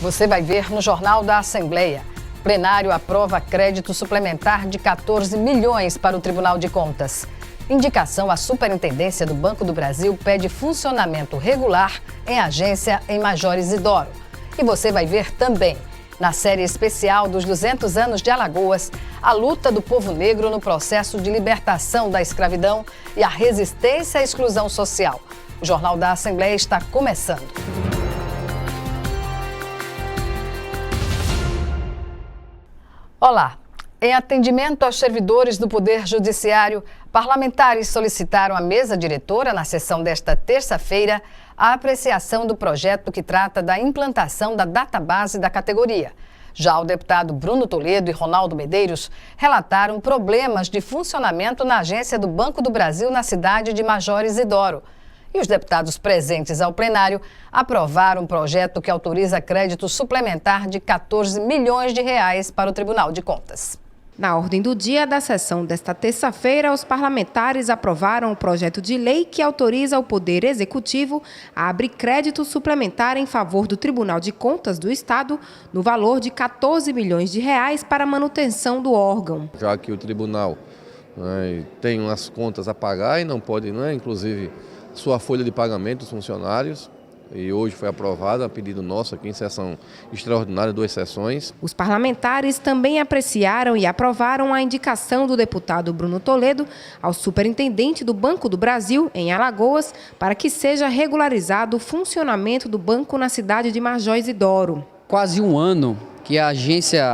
Você vai ver no Jornal da Assembleia. Plenário aprova crédito suplementar de 14 milhões para o Tribunal de Contas. Indicação à Superintendência do Banco do Brasil pede funcionamento regular em agência em Major Izidoro. E você vai ver também, na série especial dos 200 anos de Alagoas, a luta do povo negro no processo de libertação da escravidão e a resistência à exclusão social. O Jornal da Assembleia está começando. Olá! Em atendimento aos servidores do Poder Judiciário, parlamentares solicitaram à mesa diretora, na sessão desta terça-feira, a apreciação do projeto que trata da implantação da database da categoria. Já o deputado Bruno Toledo e Ronaldo Medeiros relataram problemas de funcionamento na agência do Banco do Brasil na cidade de Major Izidoro. E os deputados presentes ao plenário aprovaram um projeto que autoriza crédito suplementar de 14 milhões de reais para o Tribunal de Contas. Na ordem do dia da sessão desta terça-feira, os parlamentares aprovaram o projeto de lei que autoriza o Poder Executivo a abrir crédito suplementar em favor do Tribunal de Contas do Estado no valor de 14 milhões de reais para a manutenção do órgão. Já que o tribunal tem umas contas a pagar e não pode, inclusive, sua folha de pagamento dos funcionários, e hoje foi aprovada a pedido nosso aqui em sessão extraordinária, 2 sessões. Os parlamentares também apreciaram e aprovaram a indicação do deputado Bruno Toledo ao superintendente do Banco do Brasil, em Alagoas, para que seja regularizado o funcionamento do banco na cidade de Major Izidoro. Quase um ano que a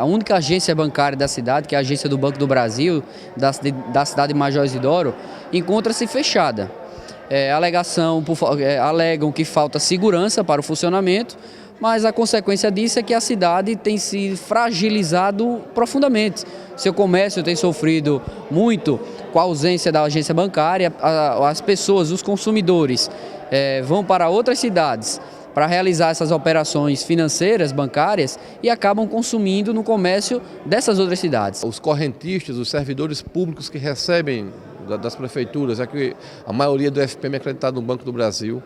única agência bancária da cidade, que é a agência do Banco do Brasil, da cidade de Major Izidoro, encontra-se fechada. Alegam que falta segurança para o funcionamento, mas a consequência disso é que a cidade tem se fragilizado profundamente. Seu comércio tem sofrido muito com a ausência da agência bancária, as pessoas, os consumidores, vão para outras cidades para realizar essas operações financeiras, bancárias, e acabam consumindo no comércio dessas outras cidades. Os correntistas, os servidores públicos que recebem das prefeituras, é que a maioria do FPM é acreditado no Banco do Brasil,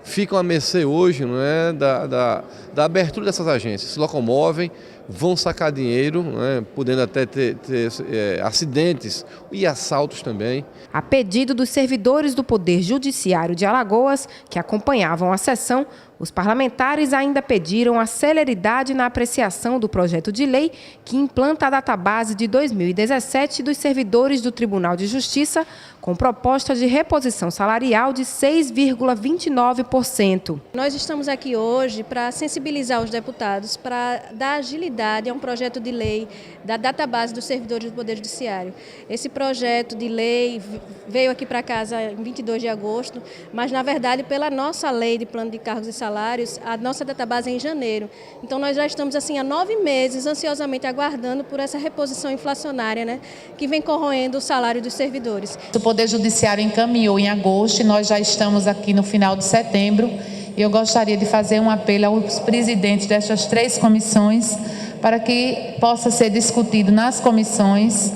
ficam a mercê hoje da abertura dessas agências, se locomovem, vão sacar dinheiro, podendo até ter acidentes e assaltos também. A pedido dos servidores do Poder Judiciário de Alagoas, que acompanhavam a sessão, os parlamentares ainda pediram a celeridade na apreciação do projeto de lei que implanta a database de 2017 dos servidores do Tribunal de Justiça, com proposta de reposição salarial de 6,29%. Nós estamos aqui hoje para sensibilizar os deputados para dar agilidade a um projeto de lei da database dos servidores do Poder Judiciário. Esse projeto de lei veio aqui para casa em 22 de agosto, mas, na verdade, pela nossa lei de plano de cargos e salários, a nossa database é em janeiro. Então, nós já estamos há 9 meses ansiosamente aguardando por essa reposição inflacionária, que vem corroendo o salário dos servidores. O Poder Judiciário encaminhou em agosto e nós já estamos aqui no final de setembro. Eu gostaria de fazer um apelo aos presidentes destas 3 comissões para que possa ser discutido nas comissões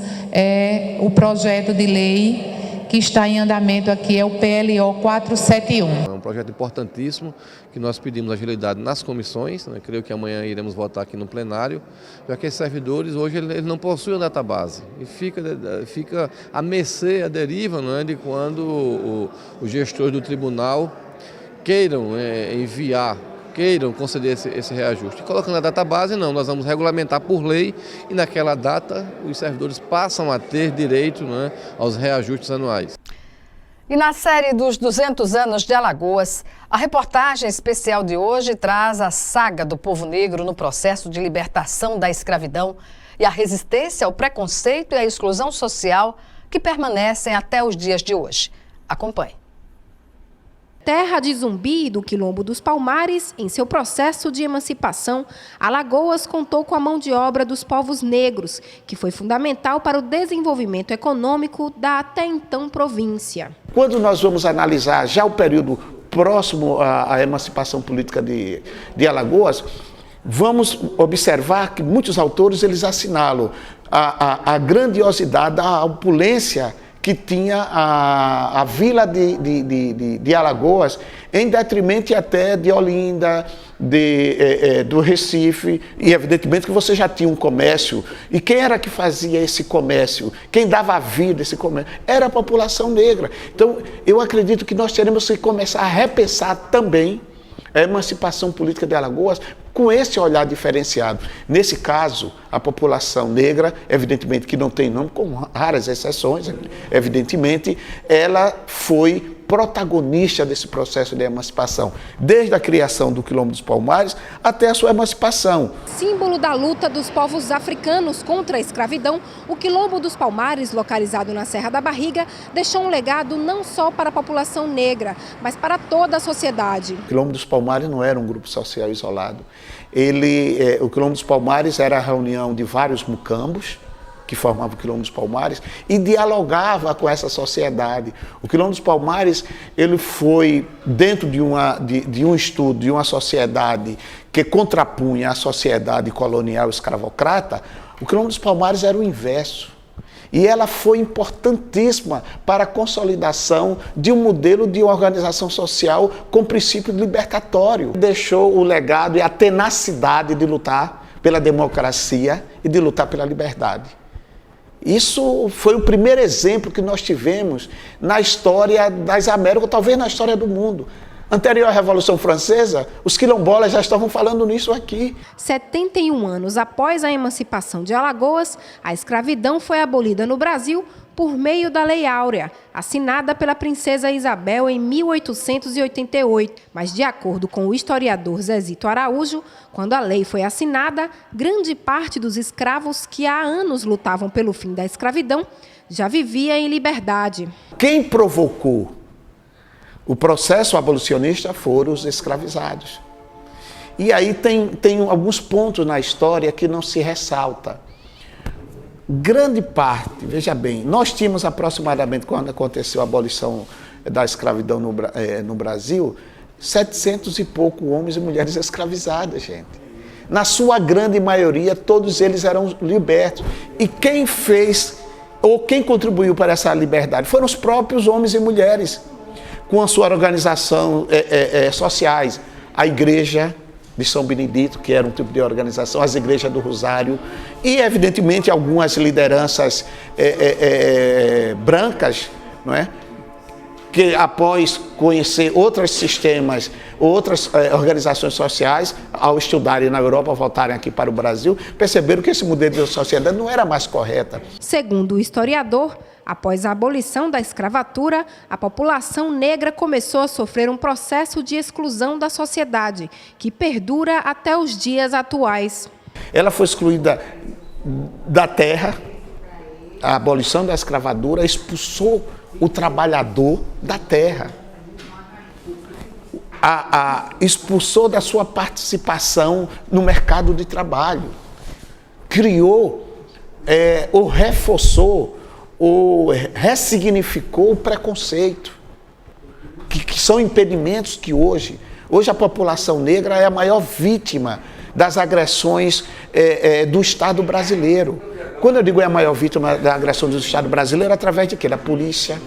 o projeto de lei que está em andamento aqui, é o PLO 471. É um projeto importantíssimo que nós pedimos agilidade nas comissões, creio que amanhã iremos votar aqui no plenário, já que esses servidores hoje eles não possuem a database e fica a mercê, a deriva, de quando os gestores do tribunal queiram queiram conceder esse reajuste. Colocando a database, não, nós vamos regulamentar por lei e naquela data os servidores passam a ter direito aos reajustes anuais. E na série dos 200 anos de Alagoas, a reportagem especial de hoje traz a saga do povo negro no processo de libertação da escravidão e a resistência ao preconceito e à exclusão social que permanecem até os dias de hoje. Acompanhe. Terra de Zumbi e do Quilombo dos Palmares, em seu processo de emancipação, Alagoas contou com a mão de obra dos povos negros, que foi fundamental para o desenvolvimento econômico da até então província. Quando nós vamos analisar já o período próximo à emancipação política de Alagoas, vamos observar que muitos autores eles assinalam a grandiosidade, a opulência que tinha a vila de Alagoas, em detrimento até de Olinda, do Recife, e evidentemente que você já tinha um comércio. E quem era que fazia esse comércio? Quem dava vida a esse comércio? Era a população negra. Então, eu acredito que nós teremos que começar a repensar também a emancipação política de Alagoas com esse olhar diferenciado. Nesse caso, a população negra, evidentemente que não tem nome, com raras exceções, evidentemente, ela foi protagonista desse processo de emancipação, desde a criação do Quilombo dos Palmares até a sua emancipação. Símbolo da luta dos povos africanos contra a escravidão, o Quilombo dos Palmares, localizado na Serra da Barriga, deixou um legado não só para a população negra, mas para toda a sociedade. O Quilombo dos Palmares não era um grupo social isolado. O Quilombo dos Palmares era a reunião de vários mucambos, que formavam o Quilombo dos Palmares, e dialogava com essa sociedade. O Quilombo dos Palmares, ele foi dentro de um estudo de uma sociedade que contrapunha a sociedade colonial escravocrata. O Quilombo dos Palmares era o inverso. E ela foi importantíssima para a consolidação de um modelo de organização social com princípio libertatório. Deixou o legado e a tenacidade de lutar pela democracia e de lutar pela liberdade. Isso foi o primeiro exemplo que nós tivemos na história das Américas, talvez na história do mundo. Anterior à Revolução Francesa, os quilombolas já estavam falando nisso aqui. 71 anos após a emancipação de Alagoas, a escravidão foi abolida no Brasil por meio da Lei Áurea, assinada pela princesa Isabel em 1888. Mas, de acordo com o historiador Zezito Araújo, quando a lei foi assinada, grande parte dos escravos que há anos lutavam pelo fim da escravidão já vivia em liberdade. Quem provocou o processo abolicionista foram os escravizados. E aí tem alguns pontos na história que não se ressalta. Grande parte, veja bem, nós tínhamos aproximadamente, quando aconteceu a abolição da escravidão no Brasil, 700 e pouco homens e mulheres escravizadas, gente. Na sua grande maioria, todos eles eram libertos. E quem fez, ou quem contribuiu para essa liberdade, foram os próprios homens e mulheres, com a sua organização sociais. A Igreja de São Benedito, que era um tipo de organização, as igrejas do Rosário e, evidentemente, algumas lideranças brancas, não é? Que após conhecer outros sistemas, outras organizações sociais, ao estudarem na Europa, voltarem aqui para o Brasil, perceberam que esse modelo de sociedade não era mais correta. Segundo o historiador, após a abolição da escravatura, a população negra começou a sofrer um processo de exclusão da sociedade, que perdura até os dias atuais. Ela foi excluída da terra, a abolição da escravatura expulsou o trabalhador da terra, expulsou da sua participação no mercado de trabalho, criou ou reforçou ou ressignificou o preconceito, que são impedimentos que hoje a população negra é a maior vítima das agressões do Estado brasileiro. Quando eu digo é a maior vítima da agressão do Estado brasileiro, é através de quê? Da polícia,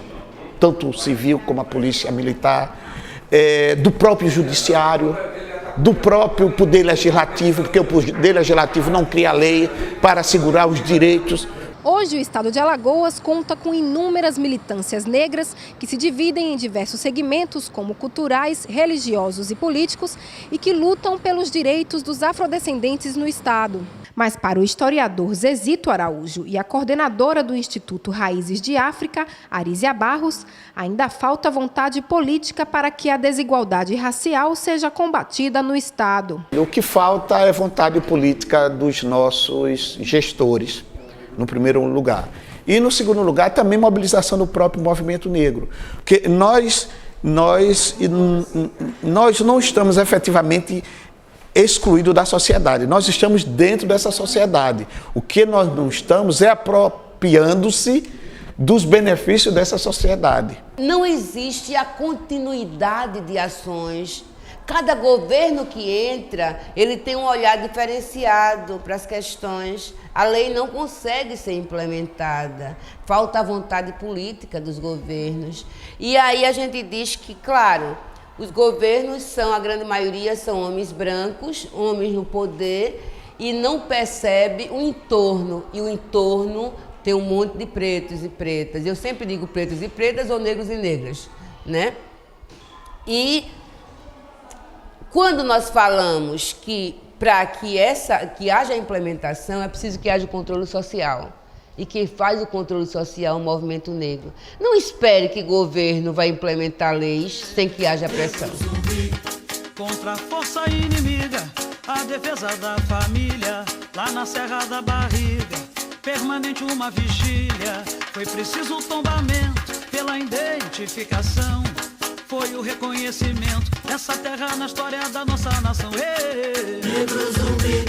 tanto civil como a polícia militar, do próprio judiciário, do próprio poder legislativo, porque o poder legislativo não cria lei para assegurar os direitos. Hoje, o estado de Alagoas conta com inúmeras militâncias negras que se dividem em diversos segmentos, como culturais, religiosos e políticos, e que lutam pelos direitos dos afrodescendentes no estado. Mas para o historiador Zezito Araújo e a coordenadora do Instituto Raízes de África, Arísia Barros, ainda falta vontade política para que a desigualdade racial seja combatida no estado. O que falta é vontade política dos nossos gestores, no primeiro lugar. E no segundo lugar, também mobilização do próprio movimento negro. Porque nós não estamos efetivamente excluídos da sociedade, nós estamos dentro dessa sociedade. O que nós não estamos é apropriando-se dos benefícios dessa sociedade. Não existe a continuidade de ações Cada governo que entra, ele tem um olhar diferenciado para as questões. A lei não consegue ser implementada, falta a vontade política dos governos. E aí a gente diz que, claro, os governos são, a grande maioria, são homens brancos, homens no poder, e não percebe o entorno. E o entorno tem um monte de pretos e pretas. Eu sempre digo pretos e pretas ou negros e negras, né? E quando nós falamos que para que haja implementação é preciso que haja o controle social. E quem faz o controle social é o movimento negro. Não espere que o governo vai implementar leis sem que haja pressão. Contra a força inimiga, a defesa da família, lá na Serra da Barriga, permanente uma vigília. Foi preciso o tombamento pela identificação. Foi o reconhecimento dessa terra na história da nossa nação. Negro zumbi,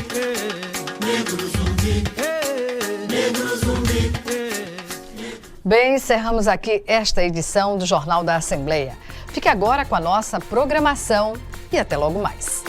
negro zumbi, negro zumbi. Bem, encerramos aqui esta edição do Jornal da Assembleia. Fique agora com a nossa programação e até logo mais.